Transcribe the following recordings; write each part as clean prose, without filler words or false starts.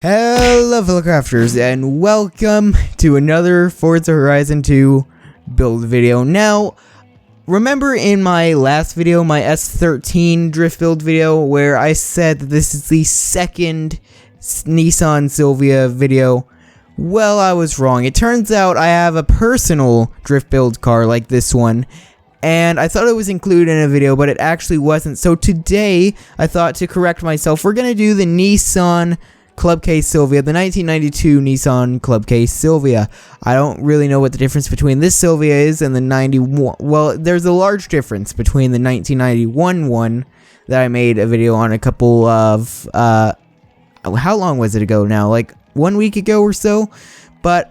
Hello fellow crafters and welcome to another Forza Horizon 2 build video. Now, remember in my last video, my S13 drift build video, where I said that this is the second Nissan Silvia video? Well, I was wrong. It turns out I have a personal drift build car like this one, and I thought it was included in a video, but it actually wasn't. So today, I thought to correct myself, we're going to do the Nissan Club K Silvia, the 1992 Nissan Club K Silvia. I don't really know what the difference between this Silvia is and the 91. Well, there's a large difference between the 1991 one that I made a video on a couple of, how long was it ago now? Like 1 week ago or so? But,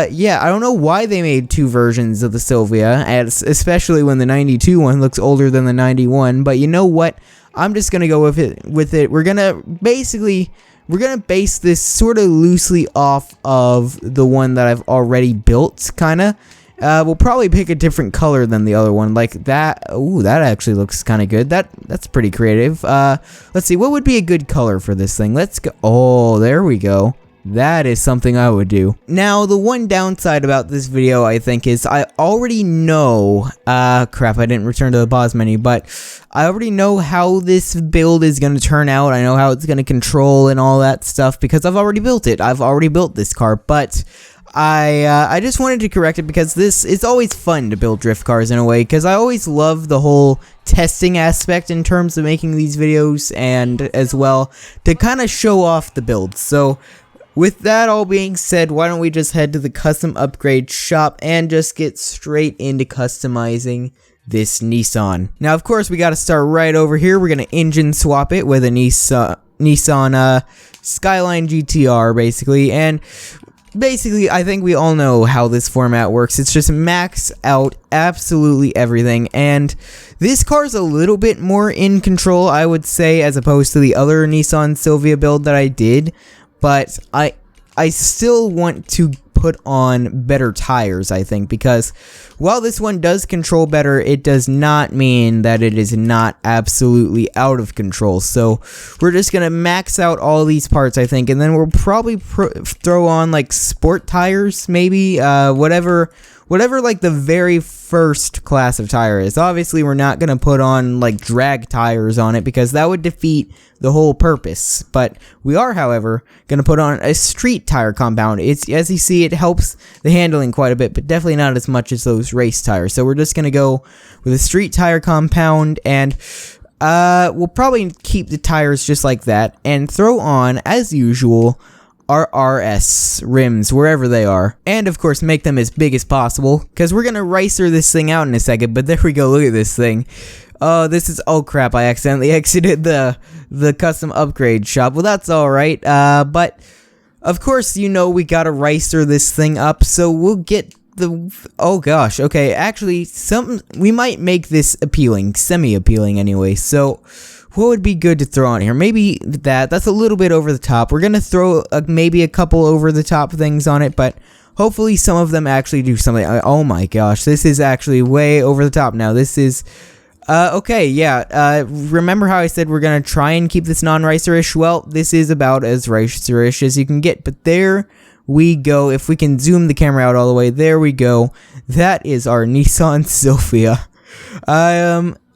yeah, I don't know why they made two versions of the Silvia, especially when the 92 one looks older than the 91. But you know what? I'm just gonna go with it. We're gonna base this sort of loosely off of the one that I've already built, kinda. We'll probably pick a different color than the other one, like that. Ooh, that actually looks kind of good. That's pretty creative. Let's see, what would be a good color for this thing? Let's go. Oh, there we go. That is something I would do. Now, the one downside about this video, I think, is I already know, crap, I didn't return to the pause menu, but I already know how this build is going to turn out. I know how it's going to control and all that stuff because I've already built it. I've already built this car, but I just wanted to correct it because it's always fun to build drift cars in a way, because I always love the whole testing aspect in terms of making these videos, and as well to kind of show off the builds. So with that all being said, why don't we just head to the custom upgrade shop and just get straight into customizing this Nissan. Now, of course, we got to start right over here. We're going to engine swap it with a Nissan Skyline GTR, basically. And basically, I think we all know how this format works. It's just max out absolutely everything. And this car's a little bit more in control, I would say, as opposed to the other Nissan Silvia build that I did. But I still want to put on better tires, I think, because while this one does control better, it does not mean that it is not absolutely out of control. So we're just going to max out all these parts, I think, and then we'll probably throw on like sport tires, maybe, whatever like the very first class of tire is. Obviously, we're not going to put on like drag tires on it because that would defeat the whole purpose. But we are, however, going to put on a street tire compound. It's, as you see, it helps the handling quite a bit, but definitely not as much as those race tires. So we're just going to go with a street tire compound, and we'll probably keep the tires just like that and throw on, as usual, our RS rims wherever they are, and of course make them as big as possible because we're gonna racer this thing out in a second. But there we go, look at this thing. Oh crap, I accidentally exited the custom upgrade shop. Well, that's alright, but of course, you know, we gotta racer this thing up, so we'll get the, oh gosh, okay, actually we might make this appealing, semi-appealing anyway. So what would be good to throw on here? Maybe that's a little bit over the top. We're going to throw maybe a couple over the top things on it, but hopefully some of them actually do something. Oh my gosh, this is actually way over the top now. This is, okay, yeah, remember how I said we're going to try and keep this non-racerish? Well, this is about as racerish as you can get, but there we go. If we can zoom the camera out all the way, there we go. That is our Nissan Silvia.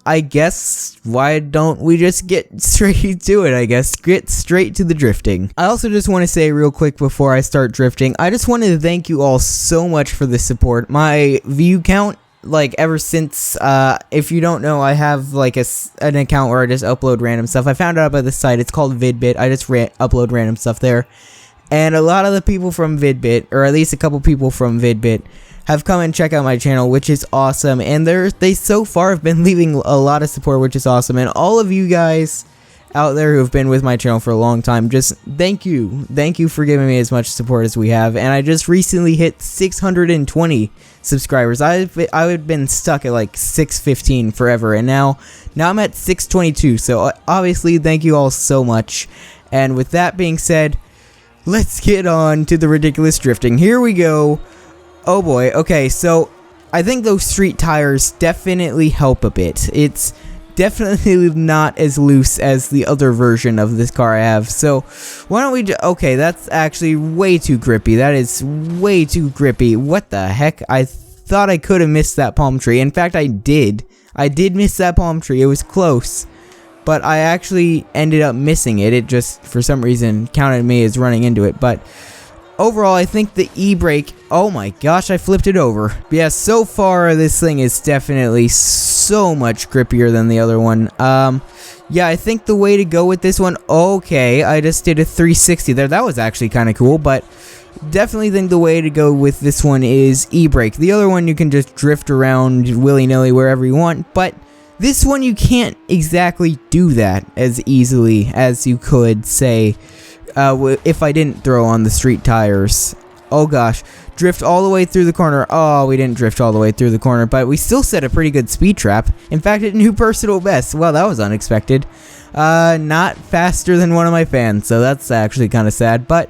I guess, why don't we just get straight to it, I guess. Get straight to the drifting. I also just want to say real quick before I start drifting, I just wanted to thank you all so much for the support. My view count, like, ever since, if you don't know, I have, like, an account where I just upload random stuff. I found out about this site. It's called VidBit. I just upload random stuff there. And a lot of the people from VidBit, or at least a couple people from VidBit, have come and check out my channel, which is awesome, and they so far have been leaving a lot of support, which is awesome. And all of you guys out there who have been with my channel for a long time, just thank you for giving me as much support as we have. And I just recently hit 620 subscribers. I've been stuck at like 615 forever, and now I'm at 622. So obviously, thank you all so much. And with that being said, let's get on to the ridiculous drifting. Here we go. Oh boy, okay, so I think those street tires definitely help a bit. It's definitely not as loose as the other version of this car I have. So why don't we okay, that's actually way too grippy. That is way too grippy. What the heck? I thought I could have missed that palm tree. In fact, I did. I did miss that palm tree. It was close, but I actually ended up missing it. It just, for some reason, counted me as running into it. But overall, I think the e-brake, oh my gosh, I flipped it over. But yeah, so far, this thing is definitely so much grippier than the other one. Yeah, I think the way to go with this one, okay, I just did a 360 there. That was actually kind of cool, but definitely think the way to go with this one is e-brake. The other one, you can just drift around willy-nilly wherever you want, but this one, you can't exactly do that as easily as you could, say, if I didn't throw on the street tires. Oh gosh, drift all the way through the corner. Oh, we didn't drift all the way through the corner, but we still set a pretty good speed trap. In fact, it knew personal best. Well, that was unexpected. Not faster than one of my fans, so that's actually kind of sad, but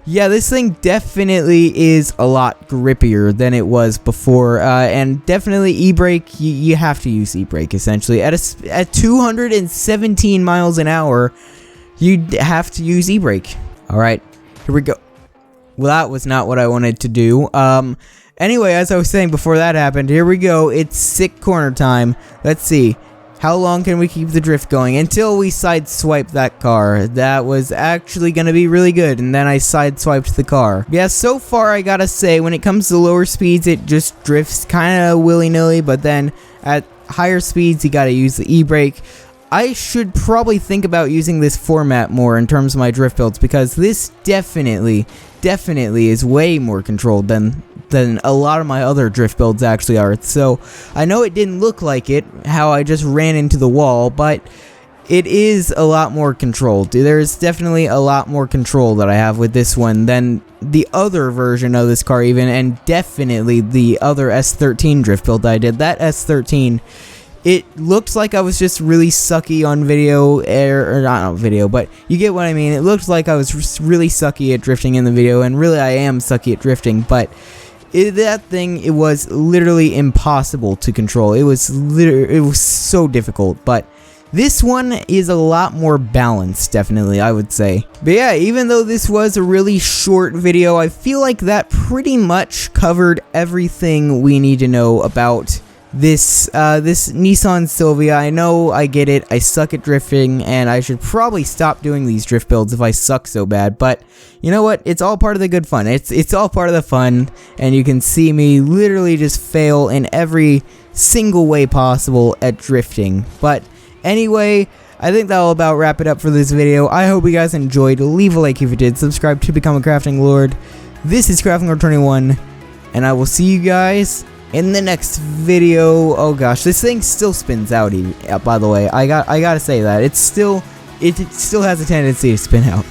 yeah, this thing definitely is a lot grippier than it was before, and definitely e-brake, you have to use e-brake, essentially. At 217 miles an hour, you'd have to use e-brake. Alright, here we go. Well, that was not what I wanted to do. Anyway, as I was saying before that happened, here we go. It's sick corner time. Let's see. How long can we keep the drift going until we sideswipe that car? That was actually going to be really good, and then I sideswiped the car. Yeah, so far I gotta say, when it comes to lower speeds, it just drifts kind of willy-nilly, but then at higher speeds, you gotta use the e-brake. I should probably think about using this format more in terms of my drift builds, because this definitely is way more controlled than a lot of my other drift builds actually are. So I know it didn't look like it, how I just ran into the wall, but it is a lot more controlled. There's definitely a lot more control that I have with this one than the other version of this car even, and definitely the other S13 drift build I did. That S13, it looked like I was just really sucky on video, or not on video, but you get what I mean. It looked like I was really sucky at drifting in the video, and really I am sucky at drifting, but that thing, it was literally impossible to control. It was so difficult, but this one is a lot more balanced, definitely, I would say. But yeah, even though this was a really short video, I feel like that pretty much covered everything we need to know about this Nissan Silvia. I know, I get it, I suck at drifting, and I should probably stop doing these drift builds if I suck so bad, but you know what, it's all part of the good fun. It's all part of the fun, and you can see me literally just fail in every single way possible at drifting. But anyway, I think that'll about wrap it up for this video. I hope you guys enjoyed. Leave a like if you did, subscribe to become a crafting lord. This is Crafting Lord 21, and I will see you guys in the next video. Oh gosh, this thing still spins out, by the way. I gotta say that. It still has a tendency to spin out.